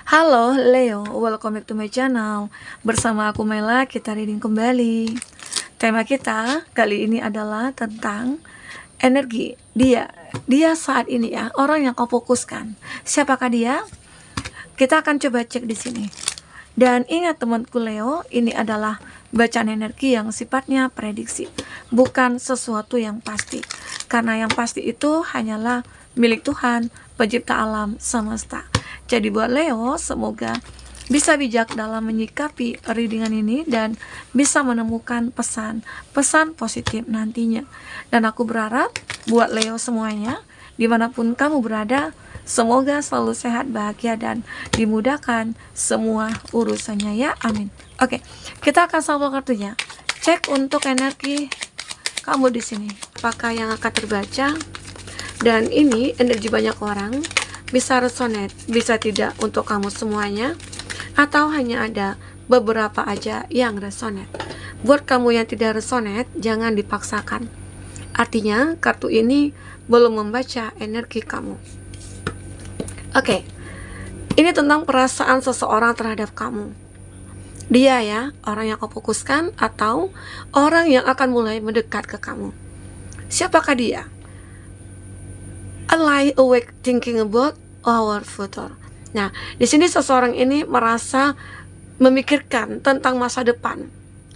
Halo Leo, welcome back to my channel. Bersama aku Mela, kita reading kembali. Tema kita kali ini adalah tentang energi. Dia saat ini ya, orang yang kau fokuskan. Siapakah dia? Kita akan coba cek di sini. Dan ingat temanku Leo, ini adalah bacaan energi yang sifatnya prediksi, bukan sesuatu yang pasti. Karena yang pasti itu hanyalah milik Tuhan, pencipta alam semesta. Jadi buat Leo, semoga bisa bijak dalam menyikapi readingan ini dan bisa menemukan pesan positif nantinya. Dan aku berharap buat Leo semuanya, dimanapun kamu berada, semoga selalu sehat, bahagia, dan dimudahkan semua urusannya ya, amin. Oke, kita akan sambung kartunya. Cek untuk energi kamu di sini. Apakah yang akan terbaca? Dan ini energi banyak orang, bisa resonate, bisa tidak untuk kamu semuanya, atau hanya ada beberapa aja yang resonate. Buat kamu yang tidak resonate, jangan dipaksakan. Artinya, kartu ini belum membaca energi kamu. Oke, ini tentang perasaan seseorang terhadap kamu. Dia ya, orang yang kau fokuskan atau orang yang akan mulai mendekat ke kamu. Siapakah dia? I lie awake thinking about our future. Nah, di sini seseorang ini merasa memikirkan tentang masa depan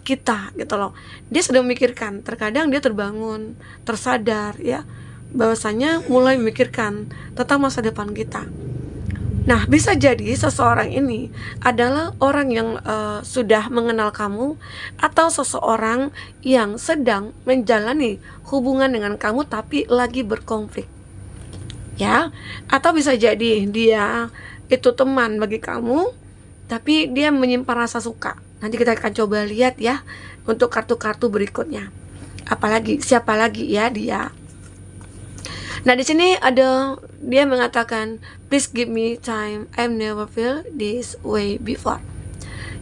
kita gitu loh. Dia sedang memikirkan, terkadang dia terbangun, tersadar ya, bahwasanya mulai memikirkan tentang masa depan kita. Nah, bisa jadi seseorang ini adalah orang yang sudah mengenal kamu, atau seseorang yang sedang menjalani hubungan dengan kamu tapi lagi berkonflik. Ya, atau bisa jadi dia itu teman bagi kamu, tapi dia menyimpan rasa suka. Nanti kita akan coba lihat ya untuk kartu-kartu berikutnya. Apalagi siapa lagi ya dia. Nah, di sini ada dia mengatakan, please give me time, I'm never feel this way before.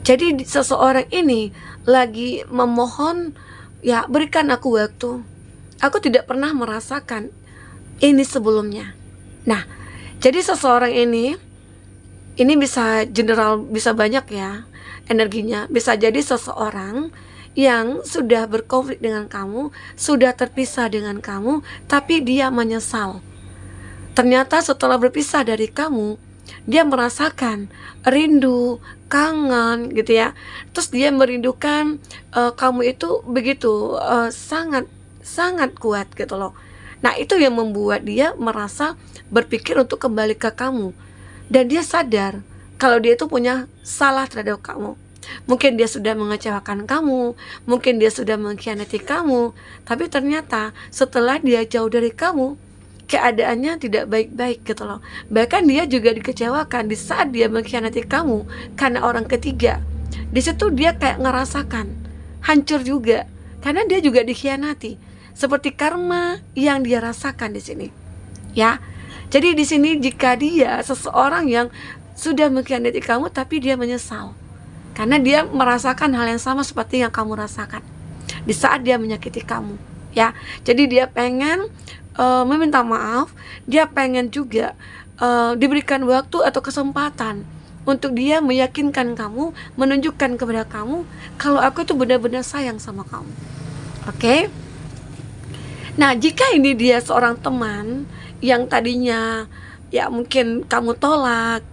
Jadi seseorang ini lagi memohon, ya berikan aku waktu. Aku tidak pernah merasakan ini sebelumnya. Nah, jadi seseorang ini bisa general, bisa banyak ya energinya. Bisa jadi seseorang yang sudah berkonflik dengan kamu, sudah terpisah dengan kamu, tapi dia menyesal. Ternyata setelah berpisah dari kamu, dia merasakan rindu, kangen gitu ya. Terus dia merindukan kamu itu begitu sangat kuat gitu loh. Nah, itu yang membuat dia merasa berpikir untuk kembali ke kamu. Dan dia sadar kalau dia itu punya salah terhadap kamu. Mungkin dia sudah mengecewakan kamu, mungkin dia sudah mengkhianati kamu, tapi ternyata setelah dia jauh dari kamu, keadaannya tidak baik-baik gitu loh. Bahkan dia juga dikecewakan di saat dia mengkhianati kamu karena orang ketiga. Di situ dia kayak ngerasakan hancur juga, karena dia juga dikhianati. Seperti karma yang dia rasakan di sini. Ya. Jadi di sini jika dia seseorang yang sudah mengkhianati kamu tapi dia menyesal, karena dia merasakan hal yang sama seperti yang kamu rasakan di saat dia menyakiti kamu, ya. Jadi dia pengen meminta maaf, dia pengen juga diberikan waktu atau kesempatan untuk dia meyakinkan kamu, menunjukkan kepada kamu kalau aku itu benar-benar sayang sama kamu. Oke? Nah, jika ini dia seorang teman yang tadinya ya mungkin kamu tolak,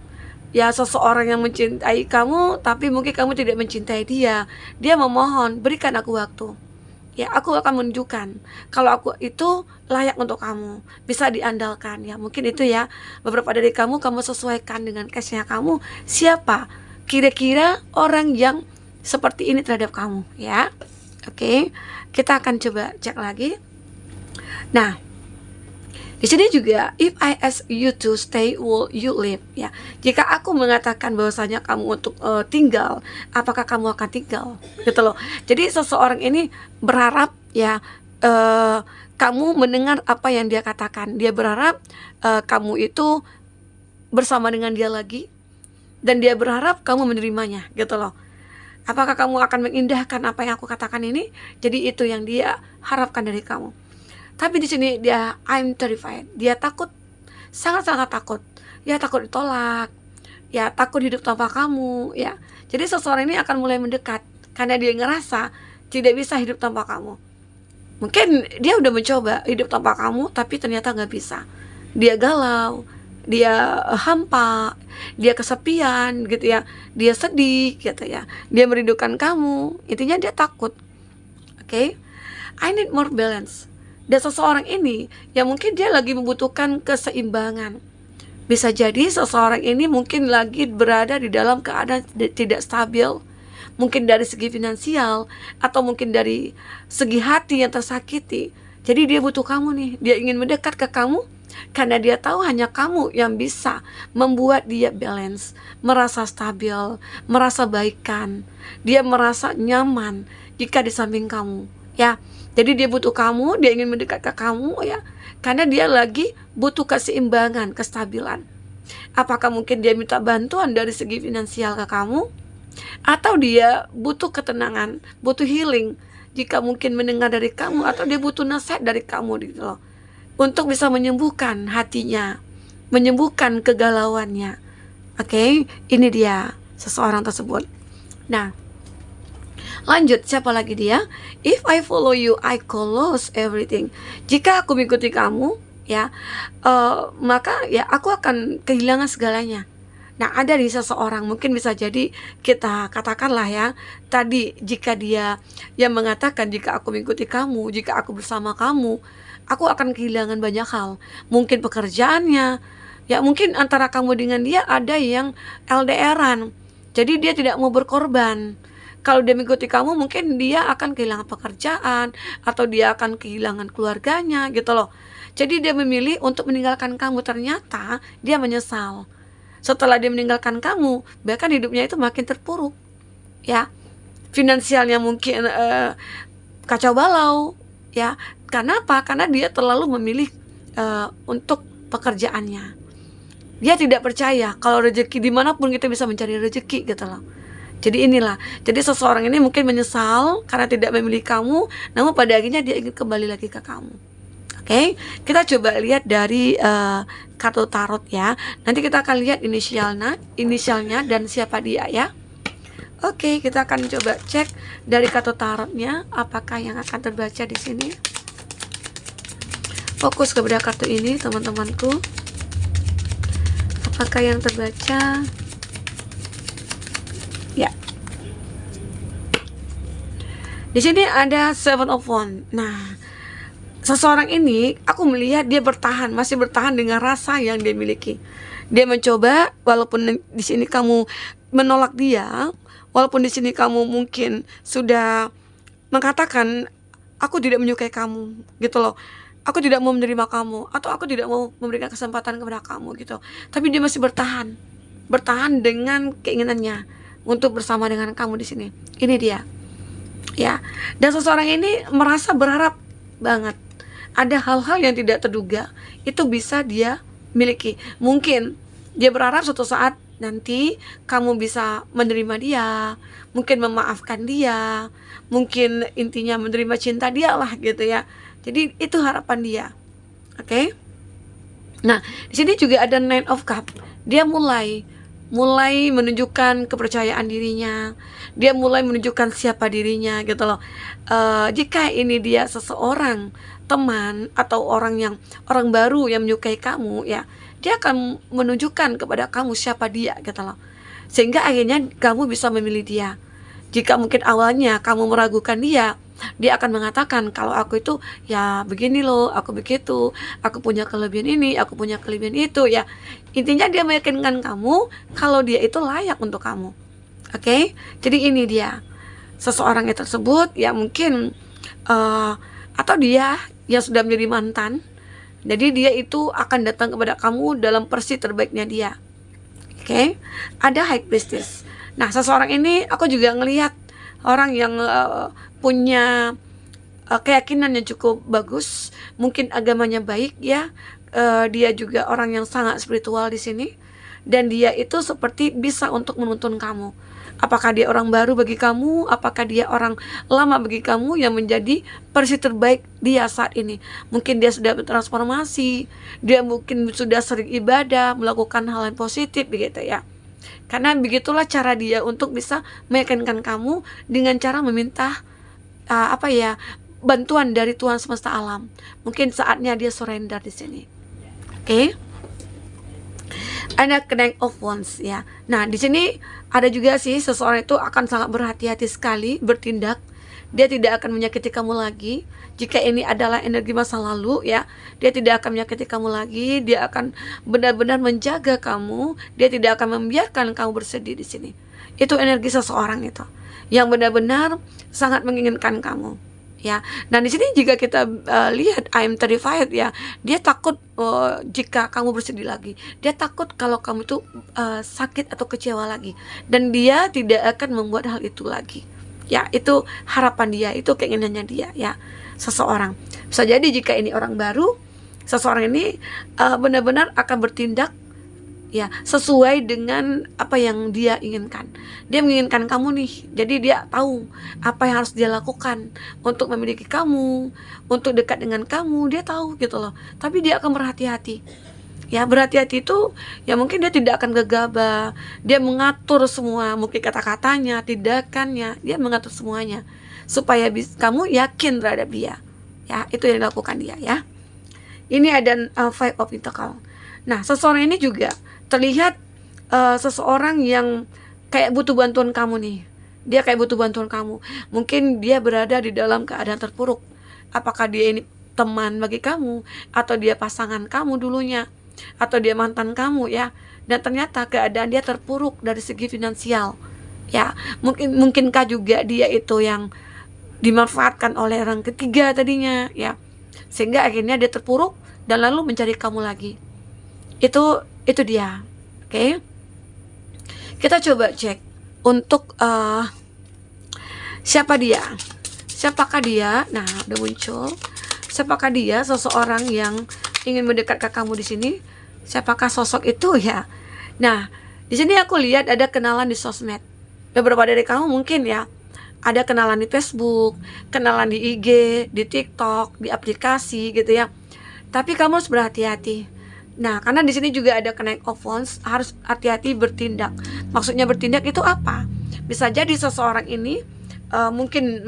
ya seseorang yang mencintai kamu tapi mungkin kamu tidak mencintai dia, dia memohon, berikan aku waktu. Ya, aku akan menunjukkan kalau aku itu layak untuk kamu, bisa diandalkan. Ya, mungkin itu ya beberapa dari kamu sesuaikan dengan case-nya kamu, siapa kira-kira orang yang seperti ini terhadap kamu ya. Oke, kita akan coba cek lagi. Nah, di sini juga, if I ask you to stay, will you leave? Ya, jika aku mengatakan bahwasanya kamu untuk tinggal, apakah kamu akan tinggal? Gitu loh. Jadi seseorang ini berharap ya kamu mendengar apa yang dia katakan. Dia berharap kamu itu bersama dengan dia lagi, dan dia berharap kamu menerimanya, gitu loh. Apakah kamu akan mengindahkan apa yang aku katakan ini? Jadi itu yang dia harapkan dari kamu. Tapi di sini dia I'm terrified. Dia takut, sangat-sangat takut. Ya takut ditolak. ya takut hidup tanpa kamu ya. Jadi seseorang ini akan mulai mendekat karena dia ngerasa tidak bisa hidup tanpa kamu. Mungkin dia udah mencoba hidup tanpa kamu, tapi ternyata nggak bisa. Dia galau, dia hampa, dia kesepian gitu ya, dia sedih gitu ya, dia merindukan kamu. Intinya dia takut. Oke, I need more balance. Dan seseorang ini yang mungkin dia lagi membutuhkan keseimbangan. Bisa jadi seseorang ini mungkin lagi berada di dalam keadaan tidak stabil, mungkin dari segi finansial atau mungkin dari segi hati yang tersakiti. Jadi dia butuh kamu nih, dia ingin mendekat ke kamu karena dia tahu hanya kamu yang bisa membuat dia balance, merasa stabil, merasa baikan. Dia merasa nyaman jika di samping kamu, ya. Jadi dia butuh kamu, dia ingin mendekat ke kamu ya, karena dia lagi butuh keseimbangan, kestabilan. Apakah mungkin dia minta bantuan dari segi finansial ke kamu? Atau dia butuh ketenangan, butuh healing jika mungkin mendengar dari kamu, atau dia butuh nasihat dari kamu gitu loh, untuk bisa menyembuhkan hatinya, menyembuhkan kegalauannya. Oke, ini dia seseorang tersebut. Nah, lanjut, siapa lagi dia? If I follow you, I close everything. Jika aku mengikuti kamu, ya, maka ya aku akan kehilangan segalanya. Nah, ada di seseorang, mungkin bisa jadi kita katakanlah ya, tadi jika dia yang mengatakan jika aku mengikuti kamu, jika aku bersama kamu, aku akan kehilangan banyak hal. Mungkin pekerjaannya, ya mungkin antara kamu dengan dia ada yang LDRan. Jadi dia tidak mau berkorban. Kalau dia mengikuti kamu, mungkin dia akan kehilangan pekerjaan atau dia akan kehilangan keluarganya gitu loh. Jadi dia memilih untuk meninggalkan kamu, ternyata dia menyesal. Setelah dia meninggalkan kamu, bahkan hidupnya itu makin terpuruk. Ya, finansialnya mungkin kacau balau. Ya, karena apa? Karena dia terlalu memilih untuk pekerjaannya. Dia tidak percaya kalau rezeki dimanapun kita bisa mencari rezeki gitu loh. Jadi inilah, jadi seseorang ini mungkin menyesal karena tidak memilih kamu, namun pada akhirnya dia ingin kembali lagi ke kamu. Oke, kita coba lihat dari kartu tarot ya. Nanti kita akan lihat inisialnya dan siapa dia ya. Oke, kita akan coba cek dari kartu tarotnya apakah yang akan terbaca di sini. Fokus kepada kartu ini, teman-temanku. Apakah yang terbaca? Ya. Di sini ada Seven of Wands. Nah, seseorang ini aku melihat dia bertahan, masih bertahan dengan rasa yang dia miliki. Dia mencoba, walaupun di sini kamu menolak dia, walaupun di sini kamu mungkin sudah mengatakan aku tidak menyukai kamu gitu loh. Aku tidak mau menerima kamu, atau aku tidak mau memberikan kesempatan kepada kamu gitu. Tapi dia masih bertahan. Bertahan dengan keinginannya untuk bersama dengan kamu di sini. Ini dia. Ya. Dan seseorang ini merasa berharap banget ada hal-hal yang tidak terduga itu bisa dia miliki. Mungkin dia berharap suatu saat nanti kamu bisa menerima dia, mungkin memaafkan dia, mungkin intinya menerima cinta dia lah gitu ya. Jadi itu harapan dia. Oke? Nah, di sini juga ada Nine of Cups. Dia mulai menunjukkan kepercayaan dirinya, dia mulai menunjukkan siapa dirinya gitu loh. Jika ini dia seseorang teman atau orang baru yang menyukai kamu ya, dia akan menunjukkan kepada kamu siapa dia gitu loh, sehingga akhirnya kamu bisa memilih dia. Jika mungkin awalnya kamu meragukan dia akan mengatakan kalau aku itu ya begini loh, aku begitu, aku punya kelebihan ini, aku punya kelebihan itu ya. Intinya dia meyakinkan kamu kalau dia itu layak untuk kamu. Oke? Jadi ini dia seseorang yang tersebut ya, mungkin atau dia yang sudah menjadi mantan. Jadi dia itu akan datang kepada kamu dalam versi terbaiknya dia. Oke? Ada High Priestess. Nah, seseorang ini aku juga ngelihat orang yang punya keyakinan yang cukup bagus, mungkin agamanya baik ya. Dia juga orang yang sangat spiritual di sini, dan dia itu seperti bisa untuk menuntun kamu. Apakah dia orang baru bagi kamu, apakah dia orang lama bagi kamu yang menjadi versi terbaik dia saat ini. Mungkin dia sudah bertransformasi, dia mungkin sudah sering ibadah, melakukan hal yang positif begitu ya. Karena begitulah cara dia untuk bisa meyakinkan kamu dengan cara meminta bantuan dari Tuhan semesta alam. Mungkin saatnya dia surrender di sini. Oke. Ada Knight of Wands ya. Nah, di sini ada juga sih seseorang itu akan sangat berhati-hati sekali bertindak. Dia tidak akan menyakiti kamu lagi. Jika ini adalah energi masa lalu ya, dia tidak akan menyakiti kamu lagi. Dia akan benar-benar menjaga kamu. Dia tidak akan membiarkan kamu bersedih di sini. Itu energi seseorang itu yang benar-benar sangat menginginkan kamu. Ya, dan di sini jika kita lihat I'm terrified ya, dia takut jika kamu bersedih lagi, dia takut kalau kamu itu sakit atau kecewa lagi, dan dia tidak akan membuat hal itu lagi. Ya, itu harapan dia, itu keinginannya dia ya, seseorang. Bisa jadi jika ini orang baru, seseorang ini benar-benar akan bertindak ya sesuai dengan apa yang dia inginkan. Dia menginginkan kamu nih, jadi dia tahu apa yang harus dia lakukan untuk memiliki kamu, untuk dekat dengan kamu. Dia tahu gitu loh, tapi dia akan berhati-hati ya. Berhati-hati itu ya, mungkin dia tidak akan gegabah. Dia mengatur semua, mungkin kata-katanya, tindakannya, dia mengatur semuanya supaya kamu yakin terhadap dia ya. Itu yang dilakukan dia ya. Ini ada Five of Pentacles. Nah, seseorang ini juga terlihat seseorang yang kayak butuh bantuan kamu nih. Dia kayak butuh bantuan kamu. Mungkin dia berada di dalam keadaan terpuruk. Apakah dia ini teman bagi kamu, atau dia pasangan kamu dulunya, atau dia mantan kamu ya. Dan ternyata keadaan dia terpuruk dari segi finansial ya. Mungkinkah juga dia itu yang dimanfaatkan oleh orang ketiga tadinya ya, sehingga akhirnya dia terpuruk dan lalu mencari kamu lagi. Itu dia. Oke. Kita coba cek untuk siapa dia? Siapakah dia? Nah, udah muncul. Siapakah dia? Seseorang yang ingin mendekat ke kamu di sini. Siapakah sosok itu ya? Nah, di sini aku lihat ada kenalan di sosmed. Beberapa dari kamu mungkin ya ada kenalan di Facebook, kenalan di IG, di TikTok, di aplikasi gitu ya. Tapi kamu harus berhati-hati. Nah, karena di sini juga ada Knight of Wands, harus hati-hati bertindak. Maksudnya bertindak itu apa? Bisa jadi seseorang ini mungkin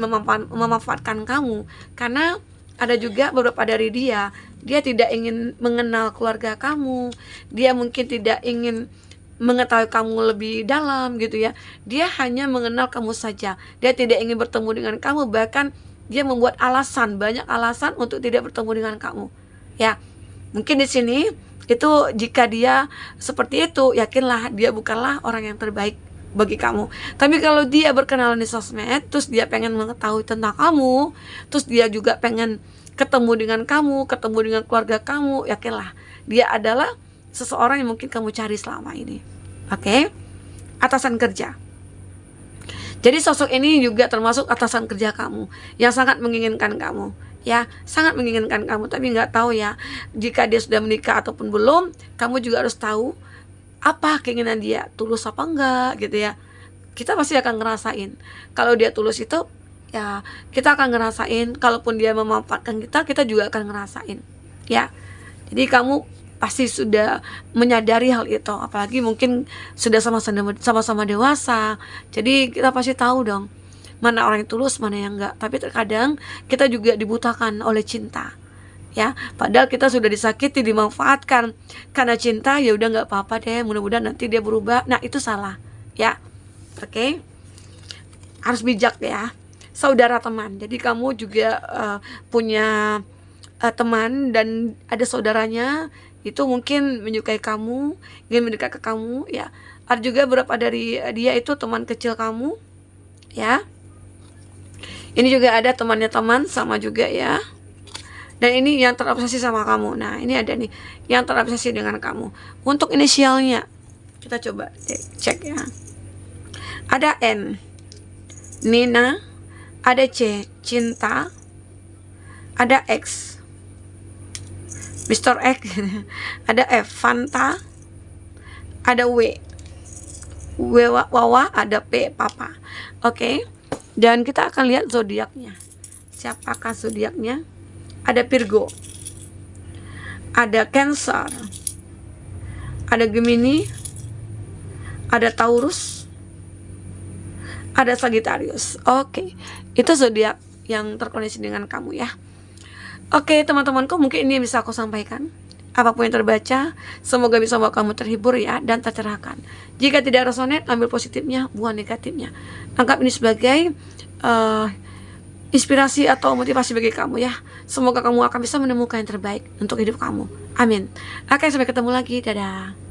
memanfaatkan kamu, karena ada juga beberapa dari dia tidak ingin mengenal keluarga kamu. Dia mungkin tidak ingin mengetahui kamu lebih dalam gitu ya. Dia hanya mengenal kamu saja. Dia tidak ingin bertemu dengan kamu, bahkan dia membuat alasan, banyak alasan untuk tidak bertemu dengan kamu. Ya, mungkin di sini itu jika dia seperti itu, yakinlah dia bukanlah orang yang terbaik bagi kamu. Tapi kalau dia berkenalan di sosmed, terus dia pengen mengetahui tentang kamu, terus dia juga pengen ketemu dengan kamu, ketemu dengan keluarga kamu, yakinlah dia adalah seseorang yang mungkin kamu cari selama ini. Oke? Atasan kerja. Jadi sosok ini juga termasuk atasan kerja kamu yang sangat menginginkan kamu. Ya, sangat menginginkan kamu, tapi nggak tahu ya jika dia sudah menikah ataupun belum. Kamu juga harus tahu apa keinginan dia, tulus apa enggak gitu ya. Kita pasti akan ngerasain kalau dia tulus itu ya, kita akan ngerasain. Kalaupun dia memanfaatkan kita, kita juga akan ngerasain ya. Jadi kamu pasti sudah menyadari hal itu, apalagi mungkin sudah sama-sama dewasa. Jadi kita pasti tahu dong mana orang yang tulus, mana yang enggak. Tapi terkadang kita juga dibutakan oleh cinta ya, padahal kita sudah disakiti, dimanfaatkan karena cinta. Ya udah, nggak apa-apa deh, mudah-mudahan nanti dia berubah. Nah, itu salah ya. Oke? Harus bijak ya, saudara teman. Jadi kamu juga punya teman dan ada saudaranya itu mungkin menyukai kamu, ingin mendekat ke kamu ya. Ada juga beberapa dari dia itu teman kecil kamu ya. Ini juga ada temannya teman sama juga ya. Dan ini yang terobsesi sama kamu. Nah, ini ada nih yang terobsesi dengan kamu. Untuk inisialnya kita coba cek ya. Ada N, Nina. Ada C, Cinta. Ada X, Mr. X. Ada F, Fanta. Ada W, Wawa. Ada P, Papa. Oke. Dan kita akan lihat zodiaknya. Siapakah zodiaknya? Ada Virgo, ada Cancer, ada Gemini, ada Taurus, ada Sagittarius. Oke, itu zodiak yang terkoneksi dengan kamu ya. Oke teman-temanku, mungkin ini yang bisa aku sampaikan. Apapun yang terbaca, semoga bisa membuat kamu terhibur ya, dan tercerahkan. Jika tidak resonate, ambil positifnya, buang negatifnya. Anggap ini sebagai inspirasi atau motivasi bagi kamu ya. Semoga kamu akan bisa menemukan yang terbaik untuk hidup kamu. Amin. Oke, sampai ketemu lagi. Dadah.